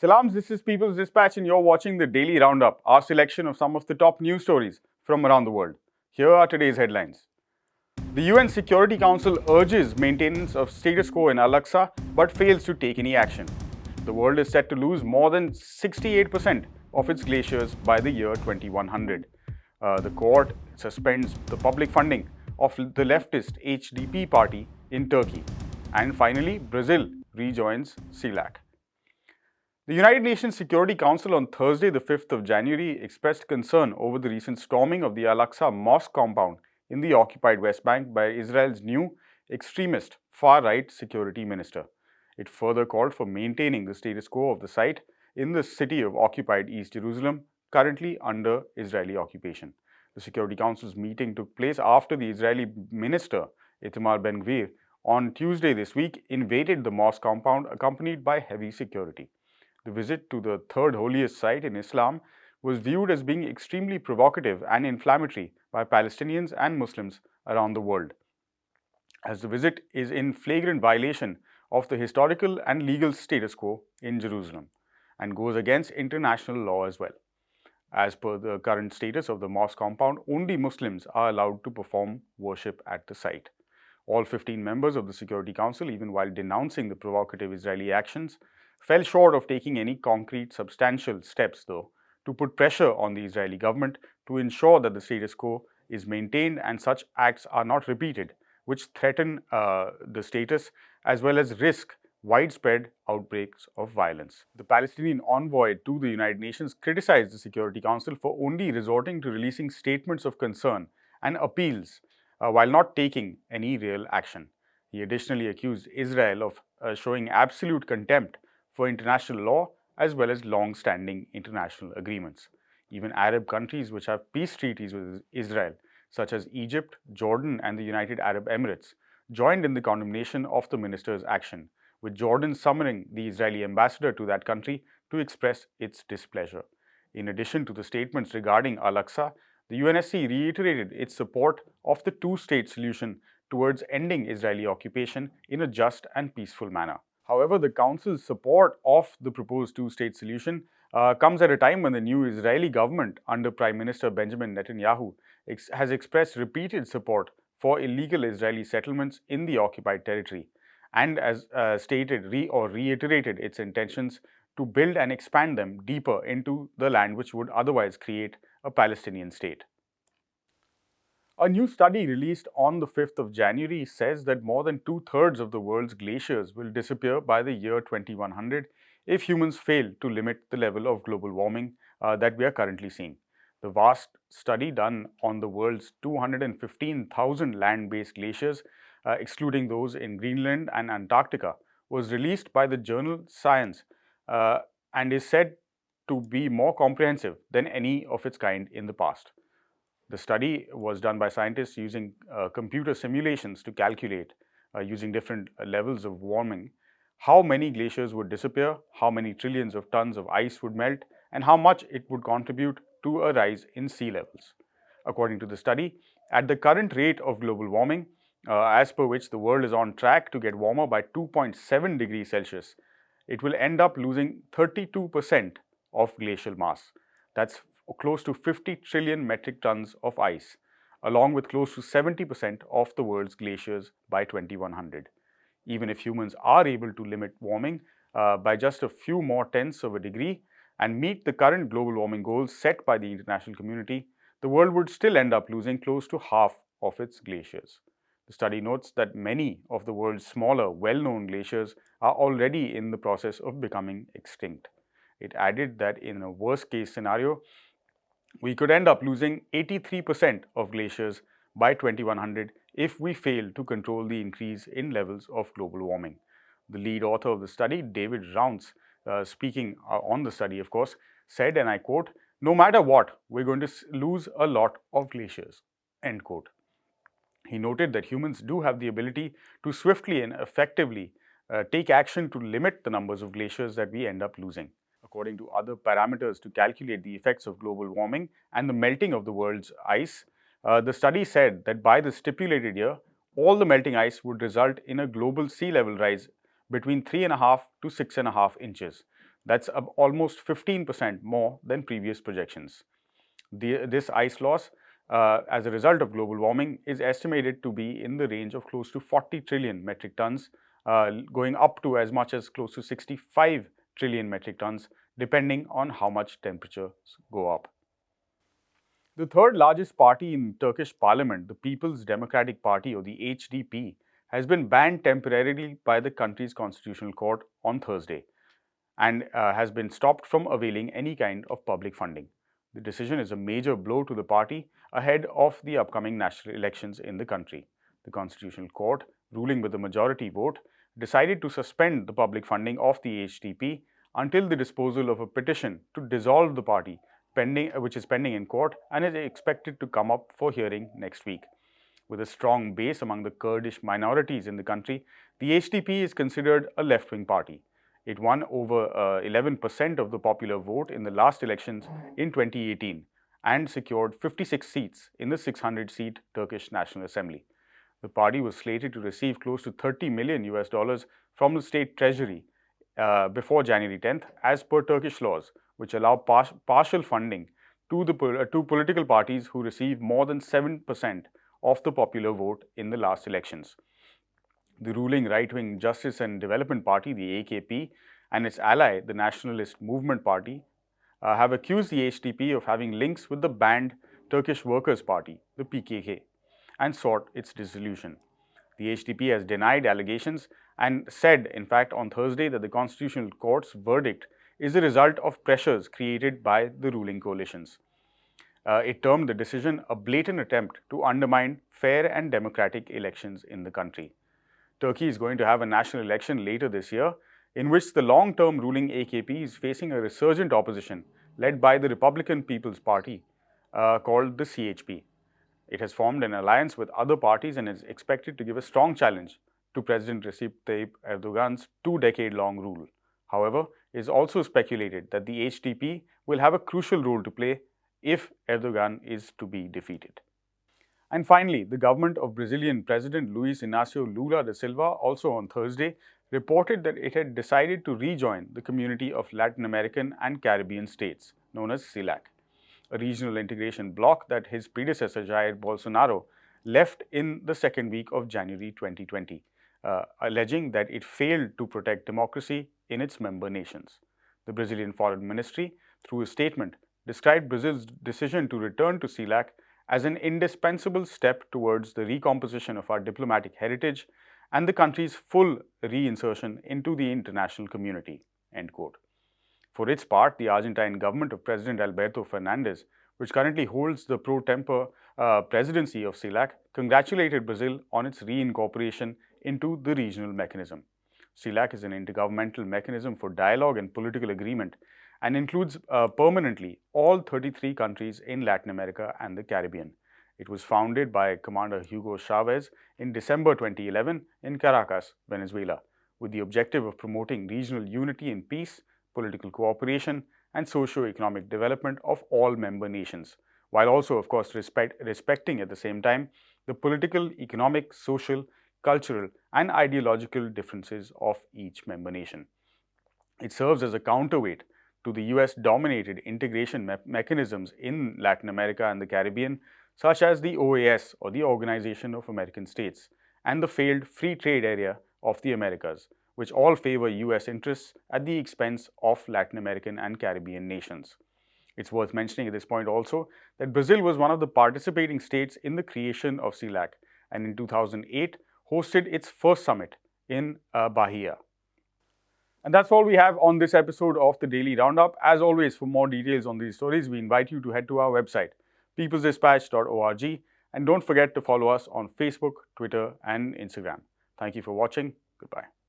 Salams, this is People's Dispatch, and you're watching the Daily Roundup, our selection of some of the top news stories from around the world. Here are today's headlines. The UN Security Council urges maintenance of status quo in Al-Aqsa but fails to take any action. The world is set to lose more than 68% of its glaciers by the year 2100. The court suspends the public funding of the leftist HDP party in Turkey. And finally, Brazil rejoins CELAC. The United Nations Security Council on Thursday, the 5th of January, expressed concern over the recent storming of the Al-Aqsa mosque compound in the occupied West Bank by Israel's new extremist far-right security minister. It further called for maintaining the status quo of the site in the city of occupied East Jerusalem, currently under Israeli occupation. The Security Council's meeting took place after the Israeli minister, Itamar Ben-Gvir, on Tuesday this week invaded the mosque compound accompanied by heavy security. The visit to the third holiest site in Islam was viewed as being extremely provocative and inflammatory by Palestinians and Muslims around the world, as the visit is in flagrant violation of the historical and legal status quo in Jerusalem and goes against international law as well. As per the current status of the mosque compound, only Muslims are allowed to perform worship at the site. All 15 members of the Security Council, even while denouncing the provocative Israeli actions, fell short of taking any concrete, substantial steps, though, to put pressure on the Israeli government to ensure that the status quo is maintained and such acts are not repeated, which threaten the status as well as risk widespread outbreaks of violence. The Palestinian envoy to the United Nations criticized the Security Council for only resorting to releasing statements of concern and appeals while not taking any real action. He additionally accused Israel of showing absolute contempt for international law as well as long-standing international agreements. Even Arab countries which have peace treaties with Israel, such as Egypt, Jordan, and the United Arab Emirates, joined in the condemnation of the minister's action, with Jordan summoning the Israeli ambassador to that country to express its displeasure. In addition to the statements regarding Al-Aqsa, the UNSC reiterated its support of the two-state solution towards ending Israeli occupation in a just and peaceful manner. However, the Council's support of the proposed two-state solution comes at a time when the new Israeli government under Prime Minister Benjamin Netanyahu has expressed repeated support for illegal Israeli settlements in the occupied territory and has reiterated its intentions to build and expand them deeper into the land which would otherwise create a Palestinian state. A new study released on the 5th of January says that more than two-thirds of the world's glaciers will disappear by the year 2100 if humans fail to limit the level of global warming that we are currently seeing. The vast study done on the world's 215,000 land-based glaciers, excluding those in Greenland and Antarctica, was released by the journal Science and is said to be more comprehensive than any of its kind in the past. The study was done by scientists using computer simulations to calculate, using different levels of warming, how many glaciers would disappear, how many trillions of tons of ice would melt, and how much it would contribute to a rise in sea levels. According to the study, at the current rate of global warming, as per which the world is on track to get warmer by 2.7 degrees Celsius, it will end up losing 32% of glacial mass. That's close to 50 trillion metric tons of ice, along with close to 70% of the world's glaciers by 2100. Even if humans are able to limit warming by just a few more tenths of a degree and meet the current global warming goals set by the international community, the world would still end up losing close to half of its glaciers. The study notes that many of the world's smaller, well-known glaciers are already in the process of becoming extinct. It added that in a worst-case scenario, we could end up losing 83% of glaciers by 2100 if we fail to control the increase in levels of global warming. The lead author of the study, David Rounds, speaking on the study, of course, said, and I quote, "No matter what, we're going to lose a lot of glaciers," end quote. He noted that humans do have the ability to swiftly and effectively take action to limit the numbers of glaciers that we end up losing. According to other parameters to calculate the effects of global warming and the melting of the world's ice, the study said that by the stipulated year, all the melting ice would result in a global sea level rise between 3.5 to 6.5 inches. That's almost 15% more than previous projections. This ice loss, as a result of global warming, is estimated to be in the range of close to 40 trillion metric tons, going up to as much as close to 65 trillion metric tons, depending on how much temperatures go up. The third largest party in Turkish parliament, the People's Democratic Party or the HDP, has been banned temporarily by the country's constitutional court on Thursday and has been stopped from availing any kind of public funding. The decision is a major blow to the party ahead of the upcoming national elections in the country. The Constitutional Court, ruling with a majority vote, decided to suspend the public funding of the HDP until the disposal of a petition to dissolve the party, which is pending in court and is expected to come up for hearing next week. With a strong base among the Kurdish minorities in the country, the HDP is considered a left-wing party. It won over 11% of the popular vote in the last elections in 2018 and secured 56 seats in the 600-seat Turkish National Assembly. The party was slated to receive close to $30 million from the state treasury before January 10th, as per Turkish laws, which allow partial funding to political parties who receive more than 7% of the popular vote in the last elections. The ruling right-wing Justice and Development Party, the AKP, and its ally, the Nationalist Movement Party, have accused the HDP of having links with the banned Turkish Workers' Party, the PKK, and sought its dissolution. The HDP has denied allegations and said, in fact, on Thursday that the Constitutional Court's verdict is the result of pressures created by the ruling coalitions. It termed the decision a blatant attempt to undermine fair and democratic elections in the country. Turkey is going to have a national election later this year, in which the long-term ruling AKP is facing a resurgent opposition led by the Republican People's Party, called the CHP. It has formed an alliance with other parties and is expected to give a strong challenge to President Recep Tayyip Erdogan's two-decade-long rule. However, it is also speculated that the HDP will have a crucial role to play if Erdogan is to be defeated. And finally, the government of Brazilian President Luiz Inácio Lula da Silva also on Thursday reported that it had decided to rejoin the community of Latin American and Caribbean states, known as CELAC, a regional integration bloc that his predecessor Jair Bolsonaro left in the second week of January 2020, alleging that it failed to protect democracy in its member nations. The Brazilian Foreign Ministry, through a statement, described Brazil's decision to return to CELAC as an indispensable step towards the recomposition of our diplomatic heritage and the country's full reinsertion into the international community." End quote. For its part, the Argentine government of President Alberto Fernandez, which currently holds the pro tempore presidency of CELAC, congratulated Brazil on its reincorporation into the regional mechanism. CELAC is an intergovernmental mechanism for dialogue and political agreement and includes permanently all 33 countries in Latin America and the Caribbean. It was founded by Commander Hugo Chavez in December 2011 in Caracas, Venezuela, with the objective of promoting regional unity and peace, political cooperation, and socio-economic development of all member nations, while also, of course, respecting at the same time the political, economic, social, cultural, and ideological differences of each member nation. It serves as a counterweight to the US-dominated integration mechanisms in Latin America and the Caribbean, such as the OAS, or the Organization of American States, and the failed Free Trade Area of the Americas, which all favor US interests at the expense of Latin American and Caribbean nations. It's worth mentioning at this point also that Brazil was one of the participating states in the creation of CELAC, and in 2008 hosted its first summit in Bahia. And that's all we have on this episode of the Daily Roundup. As always, for more details on these stories, we invite you to head to our website, peoplesdispatch.org, and don't forget to follow us on Facebook, Twitter, and Instagram. Thank you for watching. Goodbye.